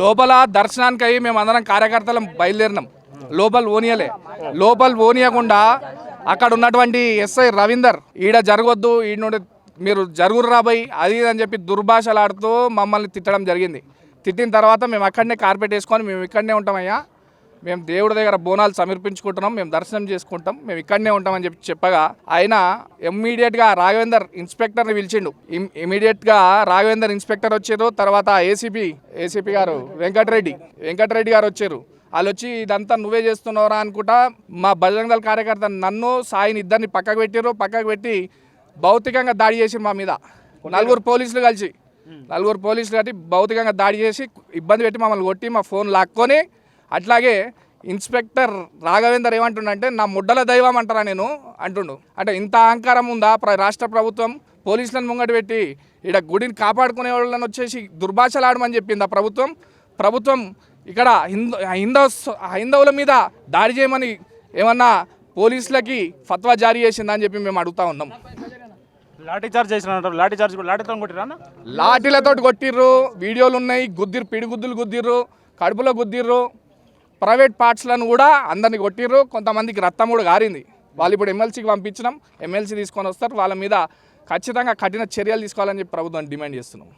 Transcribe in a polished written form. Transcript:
లోపల దర్శనానికి అయ్యి మేము అందరం కార్యకర్తలం బయలుదేరినాం. లోపల ఓనియకుండా అక్కడ ఉన్నటువంటి ఎస్ఐ రవీందర్ ఈడ జరగొద్దు, ఈడ నుండి మీరు జరుగురు రాబోయి అది అని చెప్పి దుర్భాషలాడుతూ మమ్మల్ని తిట్టడం జరిగింది. తిట్టిన తర్వాత మేము అక్కడనే కార్పెట్ వేసుకొని మేము ఇక్కడనే ఉంటామయ్యా, మేము దేవుడి దగ్గర బోనాలు సమర్పించుకుంటున్నాం, మేము దర్శనం చేసుకుంటాం, మేము ఇక్కడనే ఉంటామని చెప్పగా ఆయన ఇమ్మీడియట్గా రాఘవేందర్ ఇన్స్పెక్టర్ని పిలిచిండు. ఇమీడియట్గా రాఘవేందర్ ఇన్స్పెక్టర్ వచ్చారు. తర్వాత ఏసీపీ గారు వెంకటరెడ్డి గారు వచ్చారు. వాళ్ళు వచ్చి ఇదంతా నువ్వే చేస్తున్నావురా అనుకుంటా మా బజరంగ దళ కార్యకర్త నన్ను సాయిని ఇద్దరిని పక్కకు పెట్టి భౌతికంగా దాడి చేసి మా మీద నలుగురు పోలీసులు కలిసి భౌతికంగా దాడి చేసి ఇబ్బంది పెట్టి మమ్మల్ని కొట్టి మా ఫోన్ లాక్కొని, అట్లాగే ఇన్స్పెక్టర్ రాఘవేందర్ ఏమంటుండంటే నా ముడ్డల దైవం అంటారా నేను అంటుండు. అంటే ఇంత అహంకారం ఉందా రాష్ట్ర ప్రభుత్వం? పోలీసులను ముంగట పెట్టి ఇక్కడ గుడిని కాపాడుకునే వాళ్ళని వచ్చేసి దుర్భాషలాడమని చెప్పింది ఆ ప్రభుత్వం ఇక్కడ హైందవుల మీద దాడి చేయమని ఏమన్నా పోలీసులకి ఫత్వా జారీ చేసిందని చెప్పి మేము అడుగుతా ఉన్నాం. లాఠీలతో కొట్టిర్రు, వీడియోలు ఉన్నాయి, పిడిగుద్దులు గుద్దిర్రు, కడుపులో గుద్దిర్రు, ప్రైవేట్ పార్ట్స్లను కూడా అందరినీ కొట్టిర్రు. కొంతమందికి రక్తం కూడా గారింది. వాళ్ళు ఇప్పుడు ఎమ్మెల్సీకి పంపించినాం, ఎమ్మెల్సీ తీసుకొని వస్తారు. వాళ్ళ మీద ఖచ్చితంగా కఠిన చర్యలు తీసుకోవాలని చెప్పి ప్రభుత్వాన్ని డిమాండ్ చేస్తున్నాం.